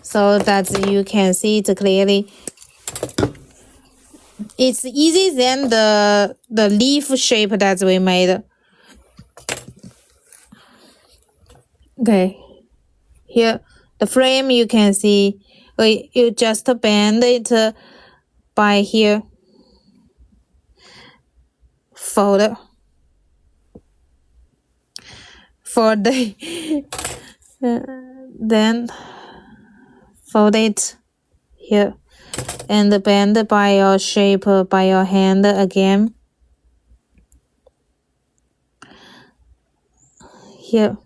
so that you can see it clearly. It's easy than the leaf shape that we made. Okay, here the frame you can see. You just bend it by here. Fold for the then fold it here and bend by your shape by your hand again here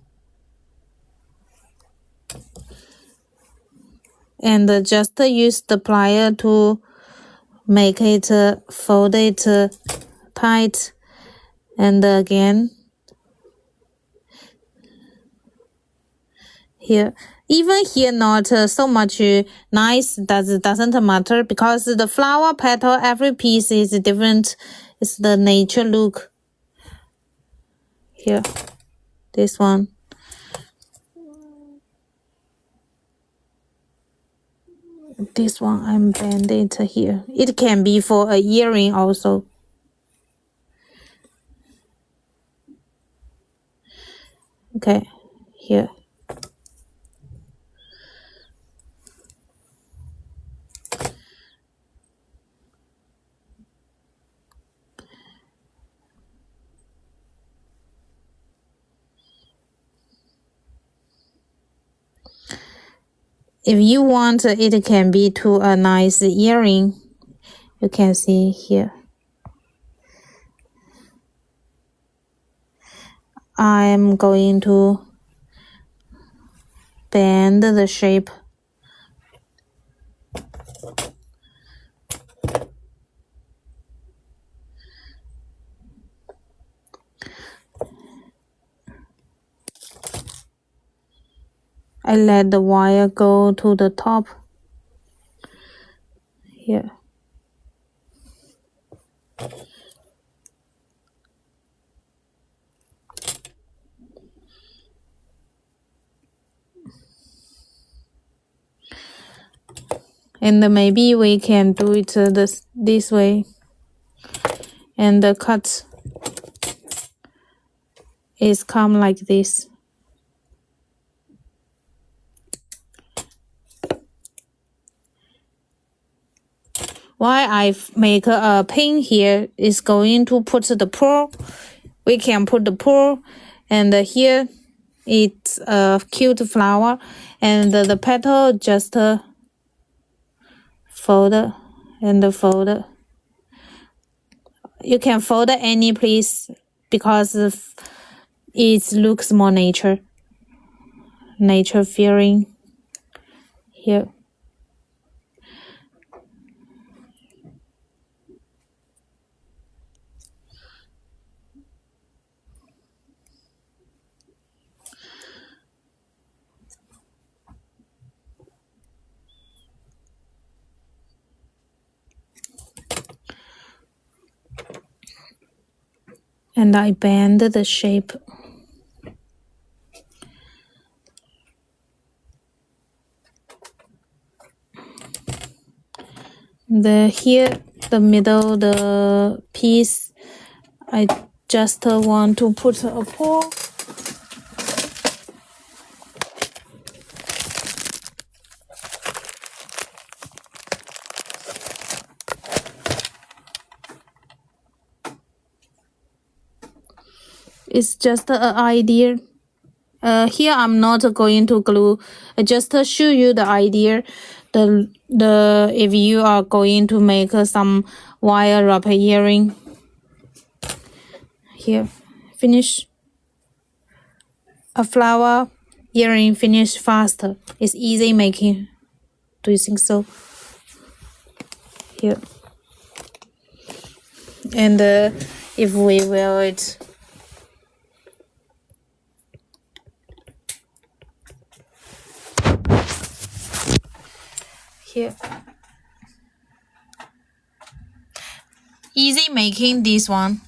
and just use the plier to make it fold it tight and again here. Even here not so much nice, doesn't matter because the flower petal, every piece is different. It's the nature look. Here, this one. This one I'm bend it here. It can be for a earring also. Okay, here. If you want, it can be to a nice earring. You can see here. I'm going to bend the shape. I let the wire go to the top here. And maybe we can do it this way. And the cut is come like this. Why I make a pin here is going to put the pearl. We can put the pearl, and here it's a cute flower, and the petal just fold and fold. You can fold any place because it looks more nature feeling here. And I bend the shape. Here, the middle, the piece, I just want to put a pearl. It's just an idea. Here I'm not going to glue. I just show you the idea. If you are going to make some wire wrap earring. Here, finish. A flower earring finish faster. It's easy making. Do you think so? Here. And if we wear it. Here. Easy making this one.